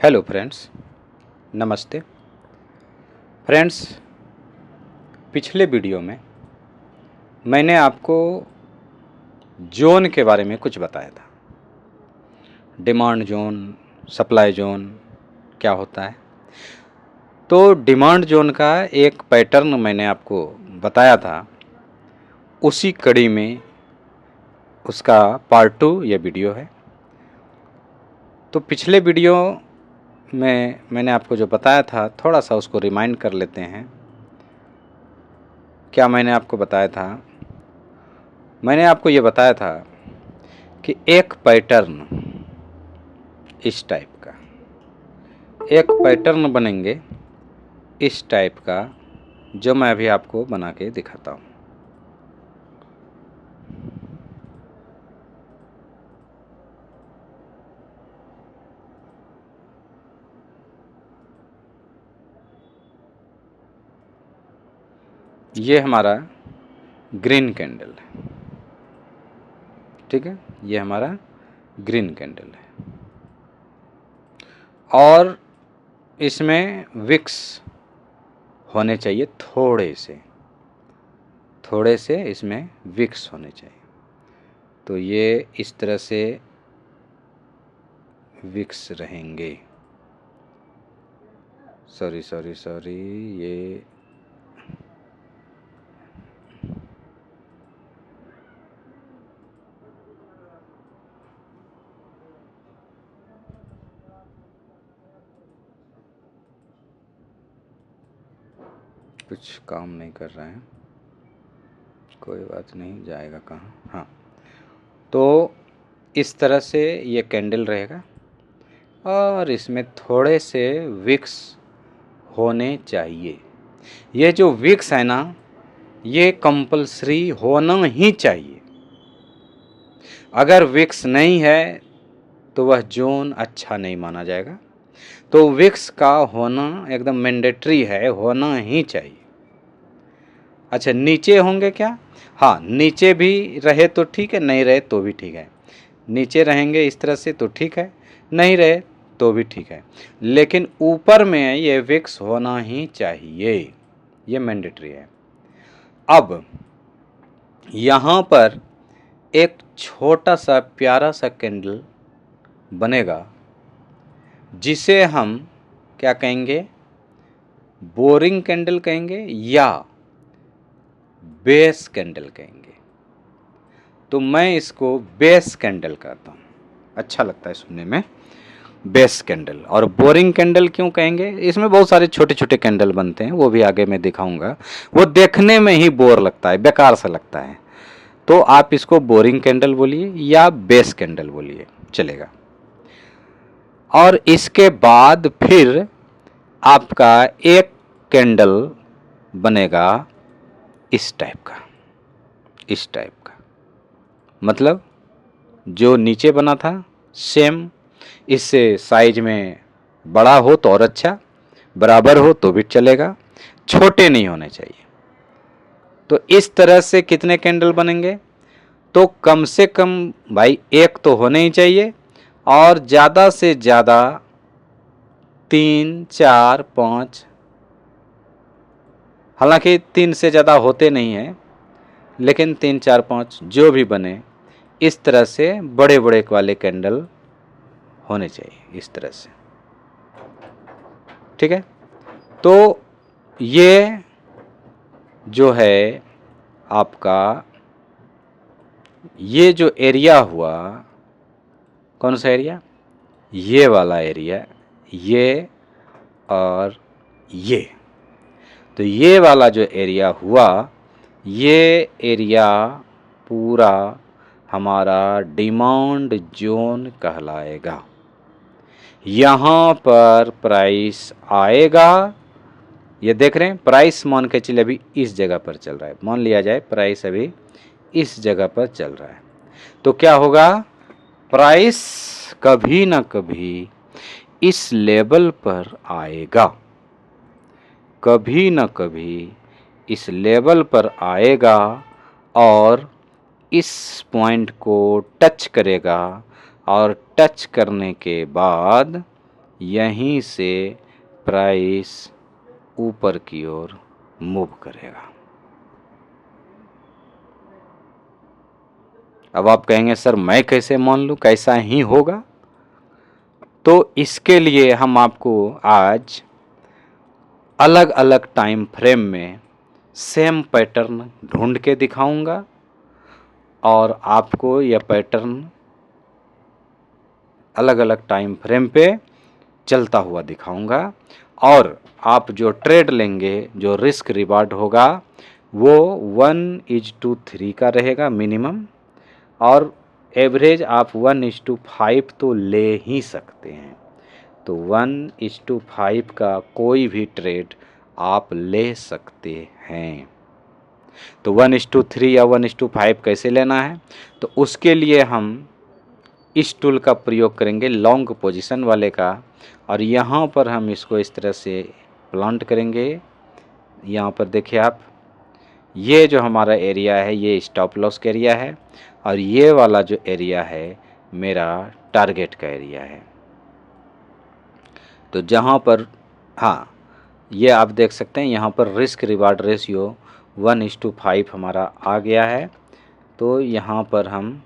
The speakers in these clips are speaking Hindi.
हेलो फ्रेंड्स, नमस्ते फ्रेंड्स। पिछले वीडियो में मैंने आपको जोन के बारे में कुछ बताया था। डिमांड जोन, सप्लाई जोन क्या होता है। तो डिमांड जोन का एक पैटर्न मैंने आपको बताया था। उसी कड़ी में उसका पार्ट 2 ये वीडियो है। तो पिछले वीडियो में मैंने आपको जो बताया था, थोड़ा सा उसको रिमाइंड कर लेते हैं। क्या मैंने आपको बताया था? मैंने आपको ये बताया था कि एक पैटर्न इस टाइप का, एक पैटर्न बनेंगे इस टाइप का, जो मैं अभी आपको बना के दिखाता हूँ। ये हमारा ग्रीन कैंडल है, ठीक है। ये हमारा ग्रीन कैंडल है और इसमें विक्स होने चाहिए, थोड़े से इसमें विक्स होने चाहिए। तो ये इस तरह से विक्स रहेंगे। सॉरी ये कुछ काम नहीं कर रहा है, कोई बात नहीं, जाएगा कहाँ। हाँ, तो इस तरह से ये कैंडल रहेगा और इसमें थोड़े से विक्स होने चाहिए। ये जो विक्स है ना, ये कंपल्सरी होना ही चाहिए। अगर विक्स नहीं है तो वह जोन अच्छा नहीं माना जाएगा। तो विक्स का होना एकदम मैंडेटरी है, होना ही चाहिए। अच्छा, नीचे होंगे क्या? हाँ, नीचे भी रहे तो ठीक है, नहीं रहे तो भी ठीक है। नीचे रहेंगे इस तरह से तो ठीक है, नहीं रहे तो भी ठीक है, लेकिन ऊपर में ये विक्स होना ही चाहिए, ये मैंडेटरी है। अब यहाँ पर एक छोटा सा प्यारा सा कैंडल बनेगा, जिसे हम क्या कहेंगे? बोरिंग कैंडल कहेंगे या बेस कैंडल कहेंगे। तो मैं इसको बेस कैंडल कहता हूँ, अच्छा लगता है सुनने में, बेस कैंडल। और बोरिंग कैंडल क्यों कहेंगे? इसमें बहुत सारे छोटे छोटे कैंडल बनते हैं, वो भी आगे मैं दिखाऊंगा। वो देखने में ही बोर लगता है, बेकार सा लगता है। तो आप इसको बोरिंग कैंडल बोलिए या बेस कैंडल बोलिए, चलेगा। और इसके बाद फिर आपका एक कैंडल बनेगा इस टाइप का, इस टाइप का। मतलब जो नीचे बना था सेम, इससे साइज में बड़ा हो तो और अच्छा, बराबर हो तो भी चलेगा, छोटे नहीं होने चाहिए। तो इस तरह से कितने कैंडल बनेंगे? तो कम से कम भाई एक तो होने ही चाहिए, और ज़्यादा से ज़्यादा 3, 4, 5। हालांकि 3 से ज़्यादा होते नहीं हैं, लेकिन 3, 4, 5 जो भी बने, इस तरह से बड़े बड़े वाले कैंडल होने चाहिए, इस तरह से, ठीक है। तो ये जो है आपका, ये जो एरिया हुआ, कौन सा एरिया? ये वाला एरिया, ये और ये। तो ये वाला जो एरिया हुआ, ये एरिया पूरा हमारा डिमांड जोन कहलाएगा। यहाँ पर प्राइस आएगा, ये देख रहे हैं, प्राइस मान के चलिए अभी इस जगह पर चल रहा है, मान लिया जाए प्राइस अभी इस जगह पर चल रहा है। तो क्या होगा? प्राइस कभी ना कभी इस लेवल पर आएगा, कभी ना कभी इस लेवल पर आएगा और इस पॉइंट को टच करेगा, और टच करने के बाद यहीं से प्राइस ऊपर की ओर मूव करेगा। अब आप कहेंगे सर मैं कैसे मान लूं, कैसा ही होगा? तो इसके लिए हम आपको आज अलग अलग टाइम फ्रेम में सेम पैटर्न ढूंढ के दिखाऊंगा और आपको यह पैटर्न अलग अलग टाइम फ्रेम पे चलता हुआ दिखाऊंगा। और आप जो ट्रेड लेंगे, जो रिस्क रिवार्ड होगा, वो 1:3 का रहेगा मिनिमम, और एवरेज आप 1:5 तो ले ही सकते हैं। तो 1:5 का कोई भी ट्रेड आप ले सकते हैं। तो 1:3 या 1:5 कैसे लेना है, तो उसके लिए हम इस टूल का प्रयोग करेंगे, लॉन्ग पोजीशन वाले का। और यहाँ पर हम इसको इस तरह से प्लांट करेंगे। यहाँ पर देखिए आप, ये जो हमारा एरिया है ये स्टॉप लॉस का एरिया है, और ये वाला जो एरिया है मेरा टारगेट का एरिया है। तो जहाँ पर, हाँ, ये आप देख सकते हैं यहाँ पर रिस्क रिवार्ड रेशियो 1:5 हमारा आ गया है। तो यहाँ पर हम,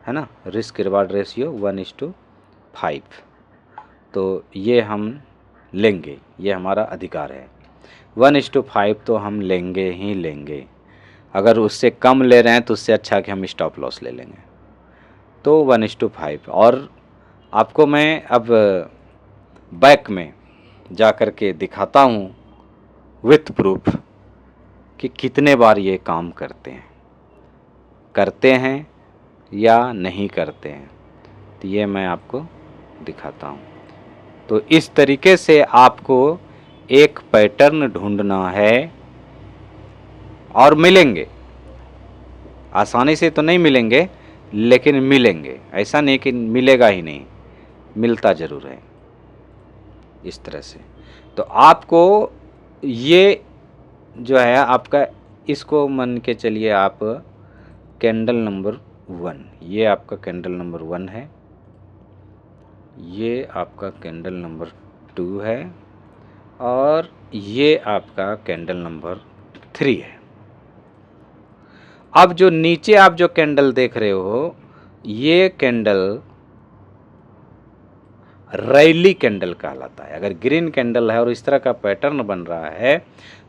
है ना, रिस्क रिवार्ड रेशियो 1:5, तो ये हम लेंगे, ये हमारा अधिकार है। 1:5 तो हम लेंगे ही लेंगे। अगर उससे कम ले रहे हैं तो उससे अच्छा कि हम स्टॉप लॉस ले लेंगे। तो 1:5। और आपको मैं अब बैक में जा कर के दिखाता हूँ विथ प्रूफ कि कितने बार ये काम करते हैं या नहीं करते हैं। तो ये मैं आपको दिखाता हूँ। तो इस तरीके से आपको एक पैटर्न ढूंढना है, और मिलेंगे। आसानी से तो नहीं मिलेंगे, लेकिन मिलेंगे। ऐसा नहीं कि मिलेगा ही नहीं, मिलता ज़रूर है इस तरह से। तो आपको ये जो है आपका, इसको मान के चलिए आप कैंडल नंबर 1, ये आपका कैंडल नंबर 1 है, ये आपका कैंडल नंबर 2 है, और ये आपका कैंडल नंबर 3 है। अब जो नीचे आप जो कैंडल देख रहे हो, ये कैंडल रैली कैंडल कहलाता है। अगर ग्रीन कैंडल है और इस तरह का पैटर्न बन रहा है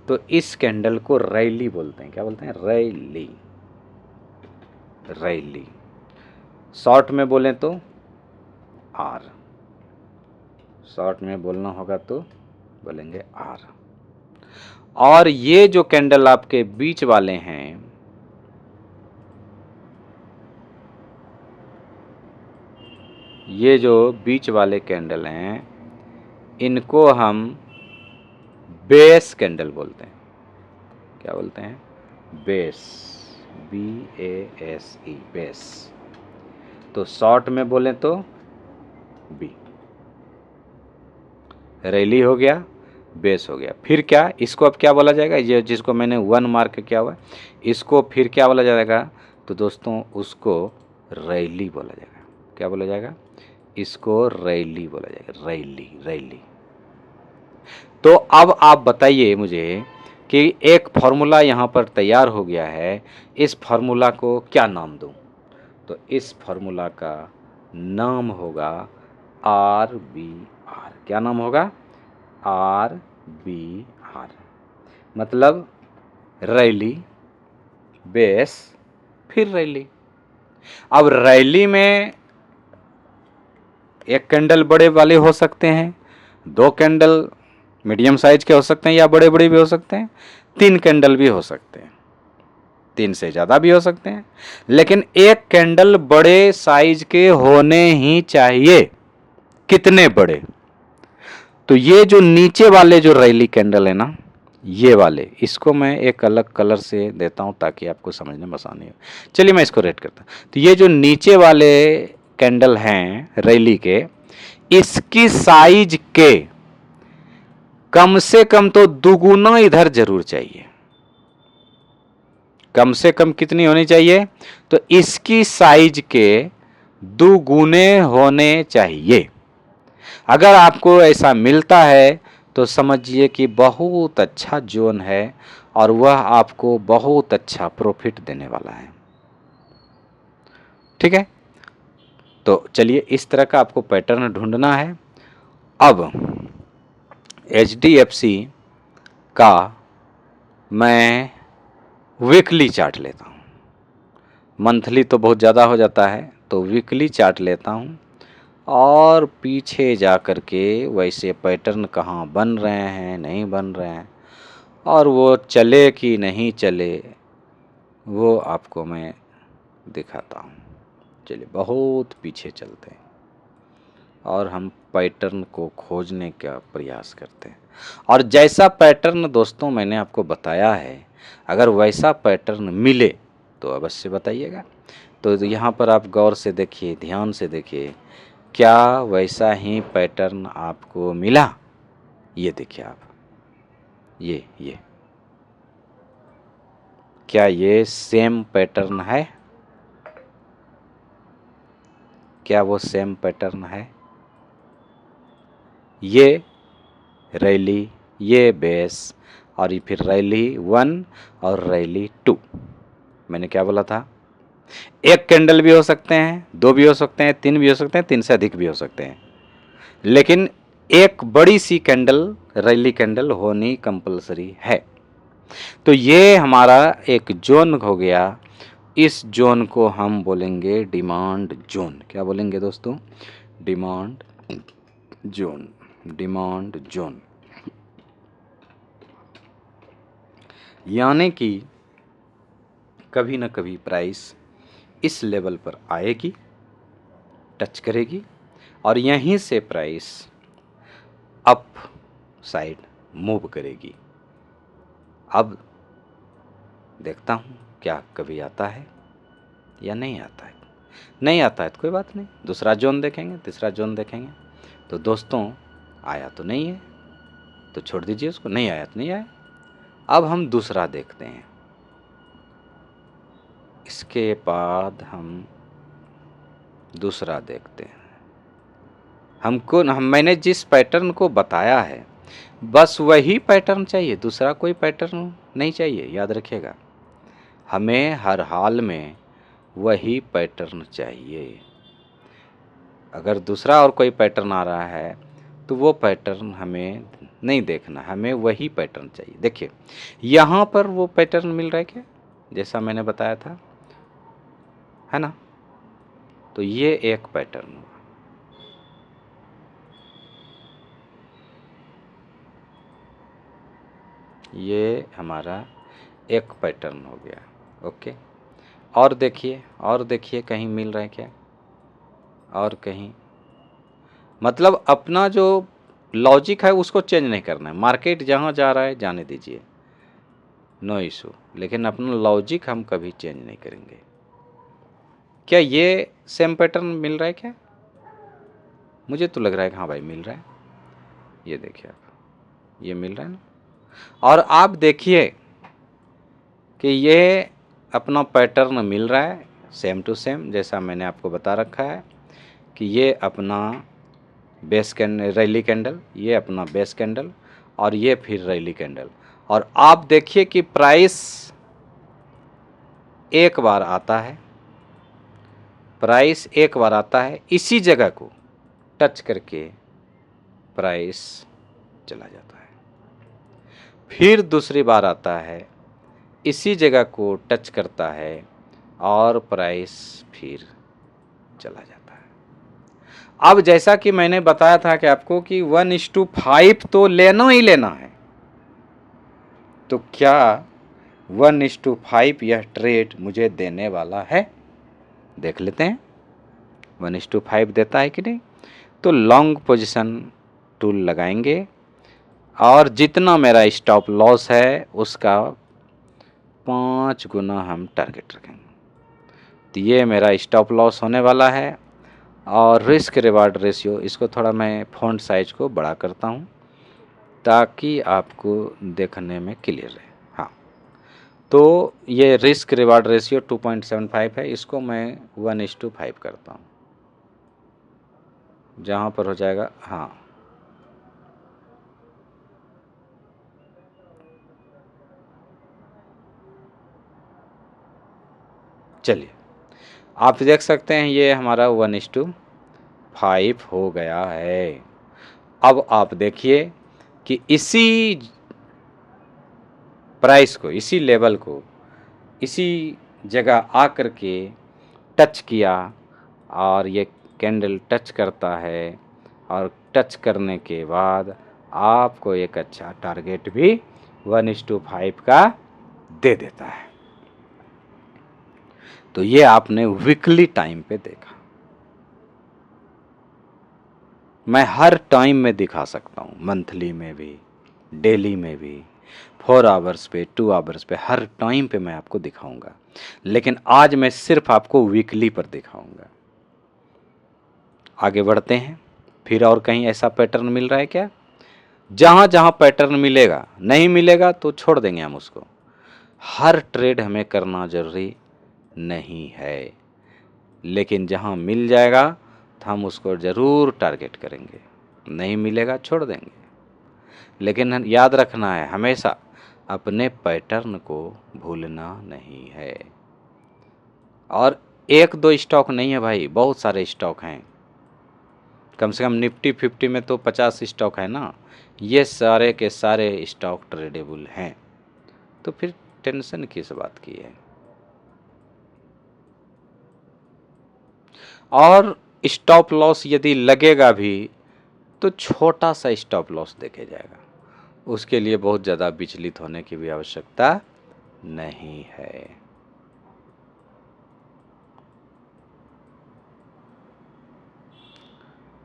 तो इस कैंडल को रैली बोलते हैं। क्या बोलते हैं? रैली। रैली शॉर्ट में बोलें तो आर, शॉर्ट में बोलना होगा तो बोलेंगे आर। और ये जो कैंडल आपके बीच वाले हैं, ये जो बीच वाले कैंडल हैं, इनको हम बेस कैंडल बोलते हैं। क्या बोलते हैं? Base, BASE, base. तो शॉर्ट में बोलें तो बी। रैली हो गया, बेस हो गया। फिर क्या, इसको अब क्या बोला जाएगा? ये जिसको मैंने 1 मार्क किया हुआ है, इसको फिर क्या बोला जाएगा? तो दोस्तों उसको रैली बोला जाएगा। क्या बोला जाएगा? इसको रैली बोला जाएगा। Rally, rally. तो अब आप बताइए मुझे कि एक फॉर्मूला यहाँ पर तैयार हो गया है, इस फॉर्मूला को क्या नाम दूँ? तो इस फॉर्मूला का नाम होगा RBR। क्या नाम होगा? RBR, मतलब रैली, बेस, फिर रैली। अब रैली में एक कैंडल बड़े वाले हो सकते हैं, 2 कैंडल मीडियम साइज के हो सकते हैं या बड़े बड़े भी हो सकते हैं, 3 कैंडल भी हो सकते हैं, 3 से ज़्यादा भी हो सकते हैं। लेकिन एक कैंडल बड़े साइज के होने ही चाहिए। कितने बड़े? तो ये जो नीचे वाले जो रैली कैंडल है ना, ये वाले, इसको मैं एक अलग कलर से देता हूं ताकि आपको समझने में आसानी हो। चलिए मैं इसको रेड करता हूं। तो ये जो नीचे वाले कैंडल हैं रैली के, इसकी साइज के कम से कम तो दुगुना इधर जरूर चाहिए। कम से कम कितनी होनी चाहिए? तो इसकी साइज के दुगुने होने चाहिए। अगर आपको ऐसा मिलता है तो समझिए कि बहुत अच्छा जोन है और वह आपको बहुत अच्छा प्रॉफिट देने वाला है। ठीक है, तो चलिए इस तरह का आपको पैटर्न ढूंढना है। अब HDFC का मैं वीकली चार्ट लेता हूँ, मंथली तो बहुत ज़्यादा हो जाता है, तो वीकली चार्ट लेता हूँ और पीछे जा कर के वैसे पैटर्न कहाँ बन रहे हैं नहीं बन रहे हैं और वो चले कि नहीं चले वो आपको मैं दिखाता हूँ। चलिए बहुत पीछे चलते हैं और हम पैटर्न को खोजने का प्रयास करते हैं। और जैसा पैटर्न दोस्तों मैंने आपको बताया है, अगर वैसा पैटर्न मिले तो अवश्य बताइएगा। तो यहाँ पर आप गौर से देखिए, ध्यान से देखिए, क्या वैसा ही पैटर्न आपको मिला? ये देखिए आप, ये क्या ये सेम पैटर्न है? क्या वो सेम पैटर्न है? ये रैली, ये बेस और ये फिर रैली 1 और रैली 2। मैंने क्या बोला था? एक कैंडल भी हो सकते हैं, 2 भी हो सकते हैं, 3 भी हो सकते हैं, 3 से अधिक भी हो सकते हैं, लेकिन एक बड़ी सी कैंडल रैली कैंडल होनी कंपलसरी है। तो ये हमारा एक जोन हो गया। इस जोन को हम बोलेंगे डिमांड जोन। क्या बोलेंगे दोस्तों? Demand zone. डिमांड जोन यानी कि कभी ना कभी प्राइस इस लेवल पर आएगी, टच करेगी और यहीं से प्राइस अप साइड मूव करेगी। अब देखता हूँ क्या कभी आता है या नहीं आता है। नहीं आता है तो कोई बात नहीं, दूसरा जोन देखेंगे, तीसरा जोन देखेंगे। तो दोस्तों आया तो नहीं है तो छोड़ दीजिए उसको, नहीं आया तो नहीं आया। अब हम दूसरा देखते हैं, इसके बाद हम दूसरा देखते हैं। मैंने जिस पैटर्न को बताया है बस वही पैटर्न चाहिए, दूसरा कोई पैटर्न नहीं चाहिए। याद रखिएगा, हमें हर हाल में वही पैटर्न चाहिए। अगर दूसरा और कोई पैटर्न आ रहा है तो वो पैटर्न हमें नहीं देखना, हमें वही पैटर्न चाहिए। देखिए यहाँ पर वो पैटर्न मिल रहा है क्या, जैसा मैंने बताया था, है ना? तो ये एक पैटर्न हुआ। ये हमारा एक पैटर्न हो गया। ओके, और देखिए कहीं मिल रहा है क्या? और कहीं, मतलब अपना जो लॉजिक है उसको चेंज नहीं करना है। मार्केट जहाँ जा रहा है जाने दीजिए, नो इशू, लेकिन अपना लॉजिक हम कभी चेंज नहीं करेंगे। क्या ये सेम पैटर्न मिल रहा है क्या? मुझे तो लग रहा है कि हाँ भाई मिल रहा है। ये देखिए आप, ये मिल रहा है ना। और आप देखिए कि ये अपना पैटर्न मिल रहा है सेम टू सेम, जैसा मैंने आपको बता रखा है कि ये अपना बेस कैंडल, रैली कैंडल, ये अपना बेस कैंडल और ये फिर रैली कैंडल। और आप देखिए कि प्राइस एक बार आता है, प्राइस एक बार आता है, इसी जगह को टच करके प्राइस चला जाता है। फिर दूसरी बार आता है, इसी जगह को टच करता है और प्राइस फिर चला जाता है। अब जैसा कि मैंने बताया था कि आपको कि 1:5 तो लेना ही लेना है, तो क्या 1:5 यह ट्रेड मुझे देने वाला है? देख लेते हैं 1:5 देता है कि नहीं। तो लॉन्ग पोजीशन टूल लगाएंगे और जितना मेरा स्टॉप लॉस है उसका 5 गुना हम टारगेट रखेंगे। तो ये मेरा स्टॉप लॉस होने वाला है। और रिस्क रिवार्ड रेशियो, इसको थोड़ा मैं फ़ॉन्ट साइज को बड़ा करता हूँ ताकि आपको देखने में क्लियर रहे। हाँ, तो ये रिस्क रिवार्ड रेशियो 2.75 है, इसको मैं 1:5 करता हूँ। जहाँ पर हो जाएगा, हाँ चलिए आप देख सकते हैं ये हमारा 1:5 हो गया है। अब आप देखिए कि इसी प्राइस को, इसी लेवल को, इसी जगह आकर के टच किया और ये कैंडल टच करता है और टच करने के बाद आपको एक अच्छा टारगेट भी 1:5 का दे देता है। तो ये आपने वीकली टाइम पे देखा। मैं हर टाइम में दिखा सकता हूँ, मंथली में भी, डेली में भी, 4 आवर्स पे, 2 आवर्स पे, हर टाइम पे मैं आपको दिखाऊंगा। लेकिन आज मैं सिर्फ आपको वीकली पर दिखाऊंगा। आगे बढ़ते हैं, फिर और कहीं ऐसा पैटर्न मिल रहा है क्या? जहाँ जहाँ पैटर्न मिलेगा, नहीं मिलेगा तो छोड़ देंगे हम उसको। हर ट्रेड हमें करना जरूरी नहीं है, लेकिन जहाँ मिल जाएगा तो हम उसको ज़रूर टारगेट करेंगे, नहीं मिलेगा छोड़ देंगे। लेकिन याद रखना है, हमेशा अपने पैटर्न को भूलना नहीं है। और एक दो स्टॉक नहीं है भाई, बहुत सारे स्टॉक हैं। कम से कम निफ्टी 50 में तो 50 स्टॉक है ना। ये सारे के सारे स्टॉक ट्रेडेबल हैं, तो फिर टेंशन किस बात की है। और स्टॉप लॉस यदि लगेगा भी तो छोटा सा स्टॉप लॉस देखे जाएगा, उसके लिए बहुत ज़्यादा विचलित होने की भी आवश्यकता नहीं है।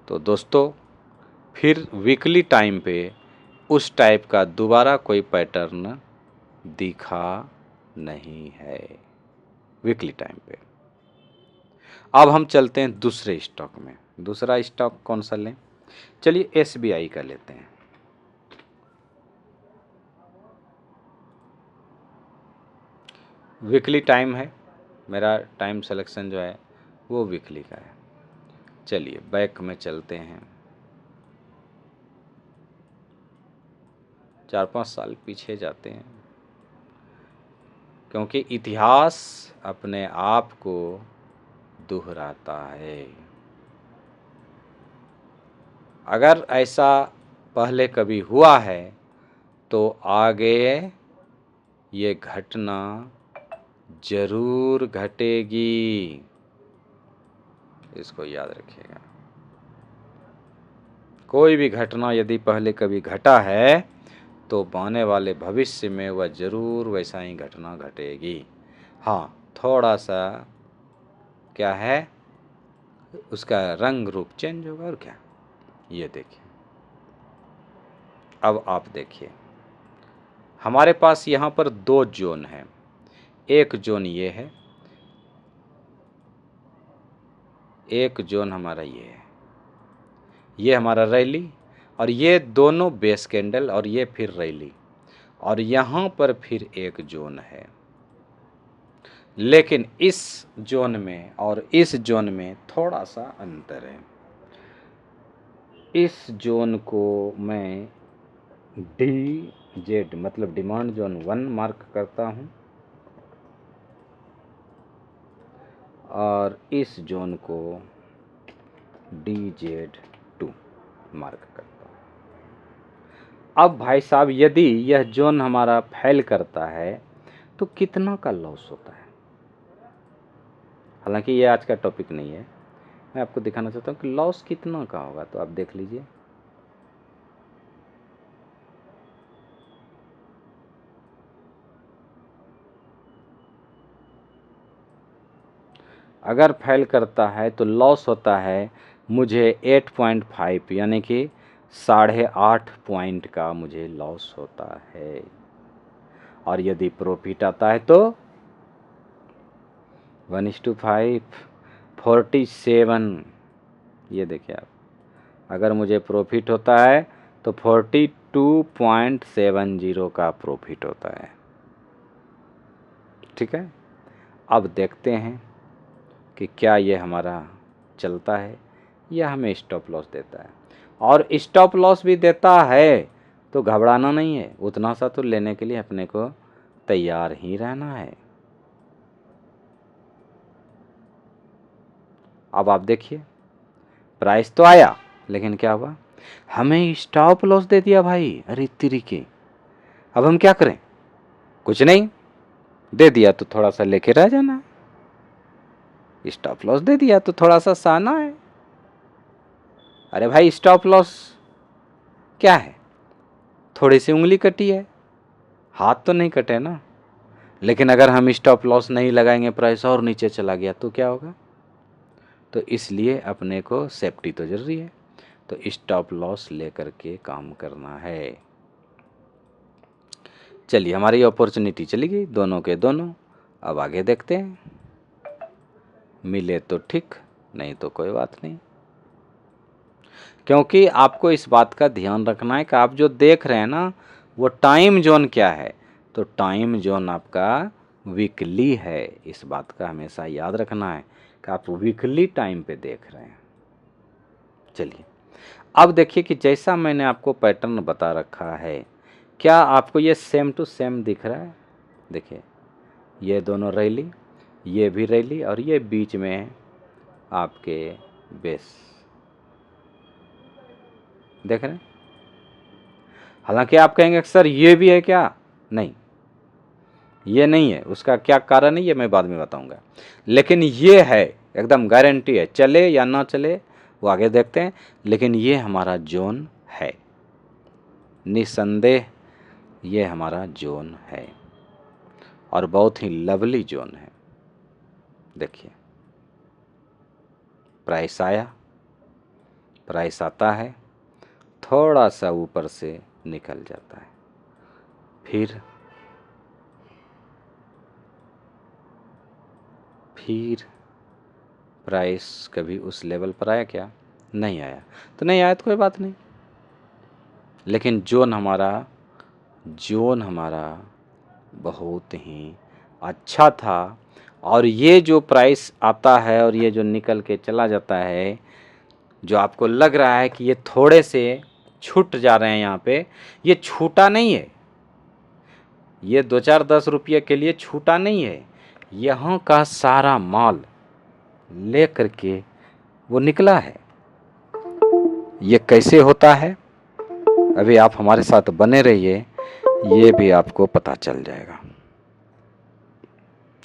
तो दोस्तों, फिर वीकली टाइम पे उस टाइप का दोबारा कोई पैटर्न दिखा नहीं है वीकली टाइम पे। अब हम चलते हैं दूसरे स्टॉक में। दूसरा स्टॉक कौन सा लें? चलिए एसबीआई का लेते हैं। वीकली टाइम है, मेरा टाइम सिलेक्शन जो है वो वीकली का है। चलिए बैक में चलते हैं, 4-5 साल पीछे जाते हैं, क्योंकि इतिहास अपने आप को दोहराता है। अगर ऐसा पहले कभी हुआ है तो आगे ये घटना जरूर घटेगी, इसको याद रखिएगा। कोई भी घटना यदि पहले कभी घटा है तो आने वाले भविष्य में वह जरूर वैसा ही घटना घटेगी। हाँ, थोड़ा सा क्या है, उसका रंग रूप चेंज होगा और क्या। ये देखिए, अब आप देखिए, हमारे पास यहाँ पर 2 जोन हैं। एक जोन ये है, एक जोन हमारा ये है, ये हमारा रैली, और ये दोनों बेस कैंडल, और ये फिर रैली, और यहाँ पर फिर एक जोन है। लेकिन इस जोन में और इस जोन में थोड़ा सा अंतर है। इस जोन को मैं DZ मतलब डिमांड जोन 1 मार्क करता हूँ, और इस जोन को DZ2 मार्क करता हूँ। अब भाई साहब, यदि यह जोन हमारा फेल करता है तो कितना का लॉस होता है? हालांकि ये आज का टॉपिक नहीं है, मैं आपको दिखाना चाहता हूँ कि लॉस कितना का होगा। तो आप देख लीजिए, अगर फेल करता है तो लॉस होता है मुझे 8.5 यानी कि 8.5 पॉइंट का मुझे लॉस होता है। और यदि प्रॉफिट आता है तो 1:5 47। ये देखिए आप, अगर मुझे प्रॉफिट होता है तो 42.70 का प्रॉफिट होता है। ठीक है, अब देखते हैं कि क्या ये हमारा चलता है यह हमें स्टॉप लॉस देता है। और स्टॉप लॉस भी देता है तो घबराना नहीं है, उतना सा तो लेने के लिए अपने को तैयार ही रहना है। अब आप देखिए, प्राइस तो आया लेकिन क्या हुआ, हमें स्टॉप लॉस दे दिया भाई। अरे तरीके, अब हम क्या करें? कुछ नहीं, दे दिया तो थोड़ा सा लेके रह जाना, स्टॉप लॉस दे दिया तो थोड़ा सा सहना है। अरे भाई स्टॉप लॉस क्या है? थोड़ी सी उंगली कटी है, हाथ तो नहीं कटे ना। लेकिन अगर हम स्टॉप लॉस नहीं लगाएंगे, प्राइस और नीचे चला गया तो क्या होगा? तो इसलिए अपने को सेफ्टी तो जरूरी है, तो स्टॉप लॉस लेकर के काम करना है। चलिए, हमारी अपॉर्चुनिटी चली गई दोनों के दोनों। अब आगे देखते हैं, मिले तो ठीक, नहीं तो कोई बात नहीं। क्योंकि आपको इस बात का ध्यान रखना है कि आप जो देख रहे हैं ना, वो टाइम जोन क्या है। तो टाइम जोन आपका वीकली है, इस बात का हमेशा याद रखना है कि आप वीकली टाइम पे देख रहे हैं। चलिए, अब देखिए कि जैसा मैंने आपको पैटर्न बता रखा है, क्या आपको ये सेम टू सेम दिख रहा है? देखिए, ये दोनों रैली, ये भी रैली, और ये बीच में आपके बेस देख रहे हैं। हालांकि आप कहेंगे सर ये भी है क्या? नहीं, ये नहीं है। उसका क्या कारण है ये मैं बाद में बताऊंगा, लेकिन ये है, एकदम गारंटी है। चले या ना चले वो आगे देखते हैं, लेकिन ये हमारा जोन है, निसंदेह ये हमारा जोन है, और बहुत ही लवली जोन है। देखिए, प्राइस आया, प्राइस आता है, थोड़ा सा ऊपर से निकल जाता है, फिर प्राइस कभी उस लेवल पर आया क्या? नहीं आया। तो नहीं आया तो कोई बात नहीं, लेकिन जोन हमारा बहुत ही अच्छा था। और ये जो प्राइस आता है और ये जो निकल के चला जाता है, जो आपको लग रहा है कि ये थोड़े से छूट जा रहे हैं, यहाँ पे ये छूटा नहीं है, ये 2-4-10 रुपये के लिए छूटा नहीं है। यहाँ का सारा माल ले करके वो निकला है। ये कैसे होता है, अभी आप हमारे साथ बने रहिए, ये भी आपको पता चल जाएगा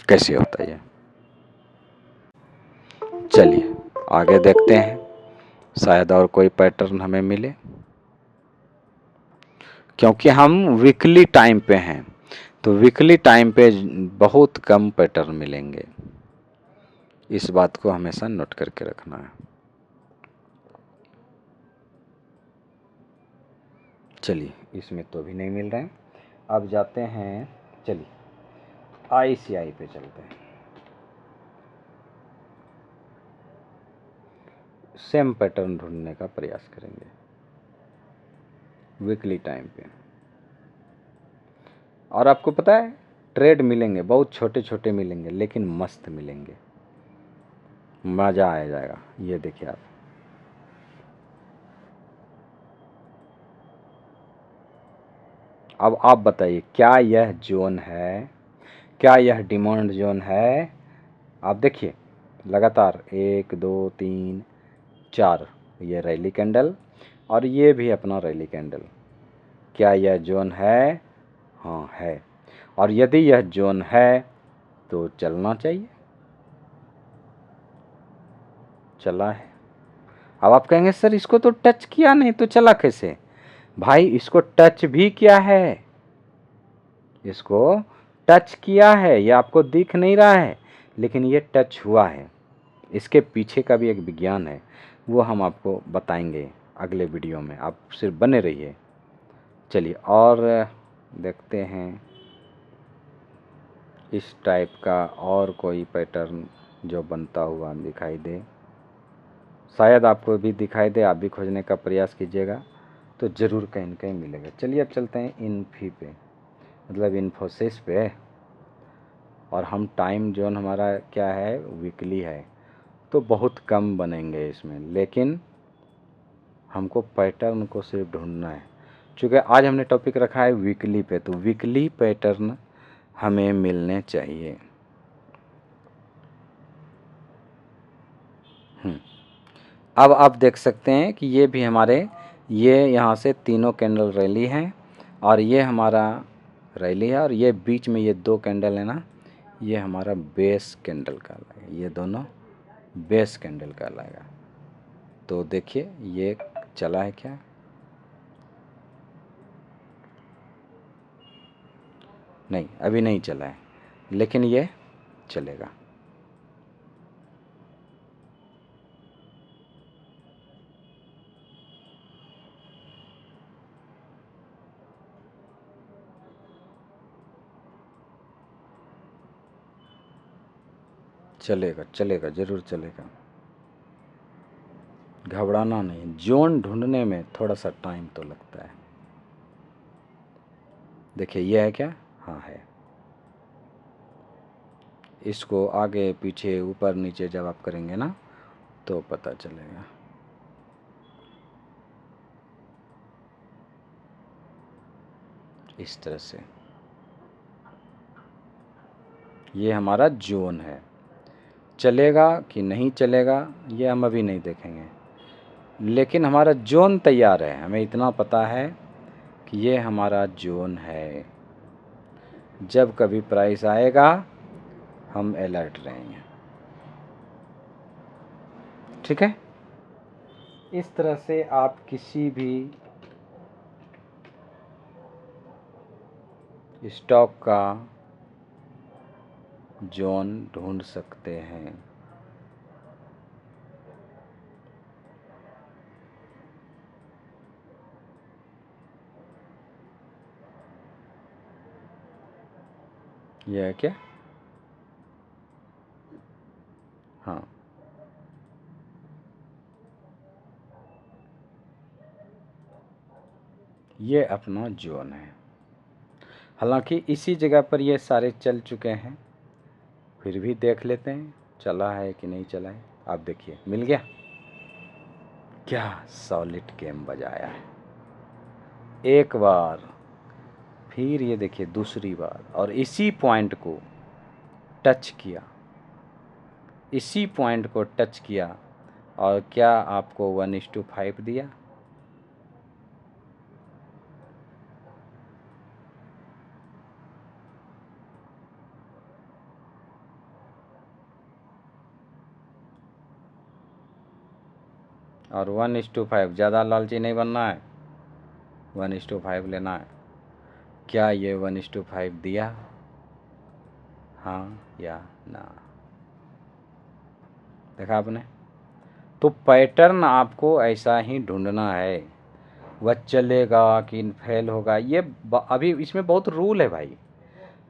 कैसे होता है ये। चलिए आगे देखते हैं, शायद और कोई पैटर्न हमें मिले, क्योंकि हम वीकली टाइम पे हैं, तो वीकली टाइम पे बहुत कम पैटर्न मिलेंगे। इस बात को हमेशा नोट करके रखना है। चलिए, इसमें तो भी नहीं मिल रहे हैं। अब जाते हैं, चलिए ICI पे चलते हैं। सेम पैटर्न ढूंढने का प्रयास करेंगे वीकली टाइम पे। और आपको पता है, ट्रेड मिलेंगे, बहुत छोटे छोटे मिलेंगे, लेकिन मस्त मिलेंगे, मज़ा आ जाएगा। ये देखिए आप, अब आप बताइए, क्या यह जोन है? क्या यह डिमांड जोन है? आप देखिए, लगातार 1 2 3 4 ये रैली कैंडल, और ये भी अपना रैली कैंडल। क्या यह जोन है? हाँ है। और यदि यह जोन है तो चलना चाहिए, चला है। अब आप कहेंगे सर इसको तो टच किया नहीं तो चला कैसे? भाई इसको टच भी किया है, इसको टच किया है, ये आपको दिख नहीं रहा है, लेकिन ये टच हुआ है। इसके पीछे का भी एक विज्ञान है, वो हम आपको बताएंगे अगले वीडियो में, आप सिर्फ बने रहिए। चलिए और देखते हैं इस टाइप का और कोई पैटर्न जो बनता हुआ दिखाई दे, शायद आपको भी दिखाई दे, आप भी खोजने का प्रयास कीजिएगा तो ज़रूर कहीं न कहीं मिलेगा। चलिए अब चलते हैं इन्फी पे, मतलब इन्फोसिस पे, और हम टाइम जोन हमारा क्या है, वीकली है, तो बहुत कम बनेंगे इसमें, लेकिन हमको पैटर्न को सिर्फ ढूंढना है। चूँकि आज हमने टॉपिक रखा है वीकली पे, तो वीकली पैटर्न हमें मिलने चाहिए। अब आप देख सकते हैं कि ये भी हमारे, ये यहाँ से तीनों कैंडल रैली हैं और ये हमारा रैली है, और ये बीच में ये दो कैंडल है ना, ये हमारा बेस कैंडल कहलाएगा। ये दोनों बेस कैंडल कहलाएगा। तो देखिए ये चला है क्या, नहीं अभी नहीं चला है, लेकिन ये चलेगा। चलेगा चलेगा, ज़रूर चलेगा, घबराना नहीं। जोन ढूंढने में थोड़ा सा टाइम तो लगता है। देखिए ये है क्या, हाँ है। इसको आगे पीछे ऊपर नीचे जब आप करेंगे ना तो पता चलेगा। इस तरह से ये हमारा जोन है। चलेगा कि नहीं चलेगा ये हम अभी नहीं देखेंगे, लेकिन हमारा जोन तैयार है। हमें इतना पता है कि ये हमारा जोन है। जब कभी प्राइस आएगा हम अलर्ट रहेंगे। ठीक है, इस तरह से आप किसी भी स्टॉक का जोन ढूंढ सकते हैं। यह है क्या, हाँ ये अपना जोन है। हालांकि इसी जगह पर ये सारे चल चुके हैं, फिर भी देख लेते हैं चला है कि नहीं चला है। आप देखिए मिल गया, क्या सॉलिड गेम बजाया है। एक बार, फिर ये देखिए दूसरी बार, और इसी पॉइंट को टच किया, इसी पॉइंट को टच किया, और क्या आपको 1:5 दिया। और 1:5, ज़्यादा लालची नहीं बनना है, 1:5 लेना है। क्या ये 1:5 दिया, हाँ या ना, देखा आपने। तो पैटर्न आपको ऐसा ही ढूंढना है। वह चलेगा कि फेल होगा, ये अभी इसमें बहुत रूल है भाई।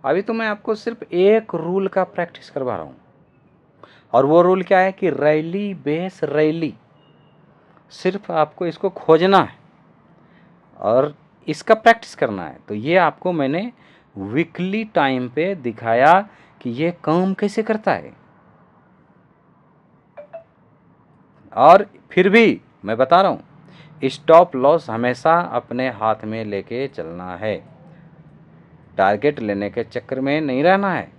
अभी तो मैं आपको सिर्फ एक रूल का प्रैक्टिस करवा रहा हूँ, और वो रूल क्या है कि रैली बेस रैली, सिर्फ आपको इसको खोजना है और इसका प्रैक्टिस करना है। तो ये आपको मैंने वीकली टाइम पे दिखाया कि ये काम कैसे करता है। और फिर भी मैं बता रहा हूँ, स्टॉप लॉस हमेशा अपने हाथ में लेके चलना है, टारगेट लेने के चक्कर में नहीं रहना है।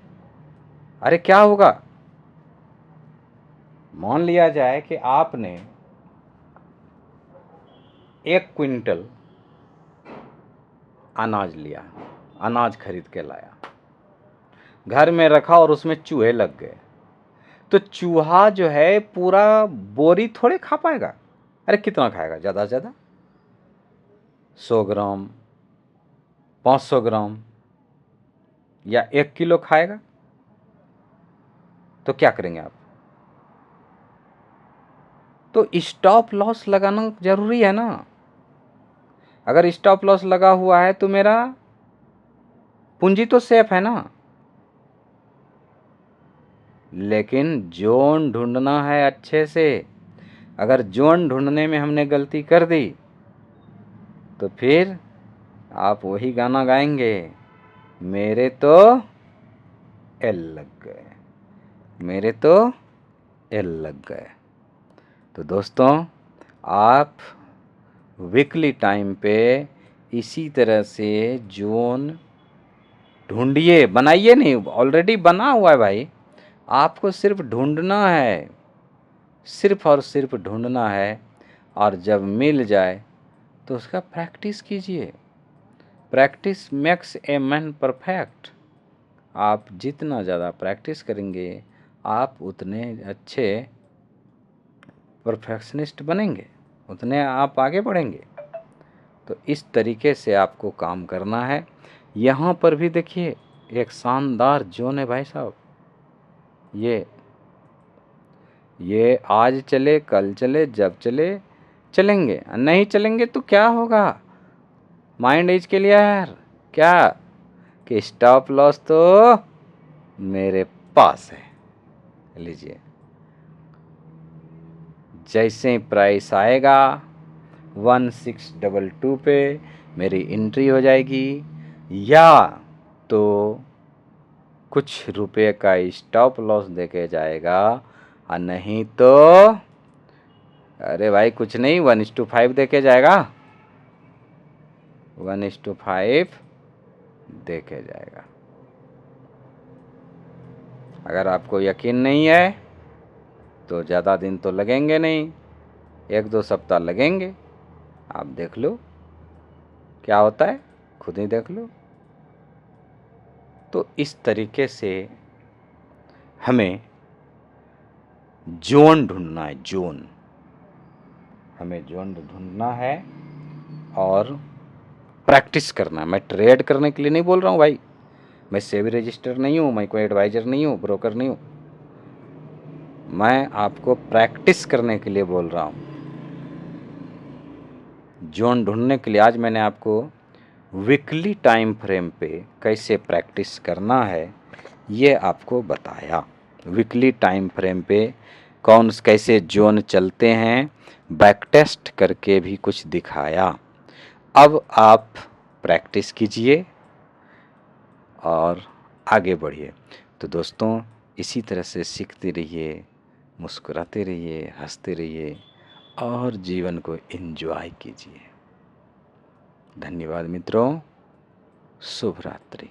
अरे क्या होगा, मान लिया जाए कि आपने 1 क्विंटल अनाज लिया, अनाज खरीद के लाया, घर में रखा और उसमें चूहे लग गए, तो चूहा जो है पूरा बोरी थोड़े खा पाएगा। अरे कितना खाएगा, ज़्यादा से ज़्यादा 100 ग्राम, 500 ग्राम या 1 किलो खाएगा। तो क्या करेंगे आप, तो स्टॉप लॉस लगाना जरूरी है ना। अगर स्टॉप लॉस लगा हुआ है तो मेरा पूंजी तो सेफ है ना, लेकिन जोन ढूंढना है अच्छे से। अगर जोन ढूंढने में हमने गलती कर दी तो फिर आप वही गाना गाएंगे, मेरे तो एल लग गए, मेरे तो एल लग गए। तो दोस्तों आप वीकली टाइम पे इसी तरह से जोन ढूंढिए, बनाइए नहीं, ऑलरेडी बना हुआ है भाई, आपको सिर्फ ढूंढना है, सिर्फ और सिर्फ ढूंढना है। और जब मिल जाए तो उसका प्रैक्टिस कीजिए। Practice makes a man perfect. आप जितना ज़्यादा प्रैक्टिस करेंगे आप उतने अच्छे परफेक्शनिस्ट बनेंगे, उतने आप आगे बढ़ेंगे। तो इस तरीके से आपको काम करना है। यहाँ पर भी देखिए एक शानदार जोन है भाई साहब। ये आज चले कल चले जब चले चलेंगे, नहीं चलेंगे तो क्या होगा। माइंड इज क्लियर क्या कि स्टॉप लॉस तो मेरे पास है। लीजिए, जैसे ही प्राइस आएगा 1622 पे मेरी एंट्री हो जाएगी, या तो कुछ रुपए का स्टॉप लॉस देके जाएगा, और नहीं तो अरे भाई कुछ नहीं 1:5 देके जाएगा, 1:5 देके जाएगा। अगर आपको यकीन नहीं है तो ज़्यादा दिन तो लगेंगे नहीं, 1-2 सप्ताह लगेंगे। आप देख लो क्या होता है, खुद ही देख लो। तो इस तरीके से हमें जोन ढूंढना है, जोन, हमें जोन ढूंढना है और प्रैक्टिस करना है। मैं ट्रेड करने के लिए नहीं बोल रहा हूँ भाई, मैं सेबी रजिस्टर नहीं हूँ, मैं कोई एडवाइज़र नहीं हूँ, ब्रोकर नहीं हूँ। मैं आपको प्रैक्टिस करने के लिए बोल रहा हूँ, जोन ढूंढने के लिए। आज मैंने आपको वीकली टाइम फ्रेम पे कैसे प्रैक्टिस करना है ये आपको बताया। वीकली टाइम फ्रेम पे कौन कैसे जोन चलते हैं, बैक टेस्ट करके भी कुछ दिखाया। अब आप प्रैक्टिस कीजिए और आगे बढ़िए। तो दोस्तों इसी तरह से सीखते रहिए, मुस्कुराते रहिए, हंसते रहिए और जीवन को एंजॉय कीजिए। धन्यवाद मित्रों, शुभ रात्रि।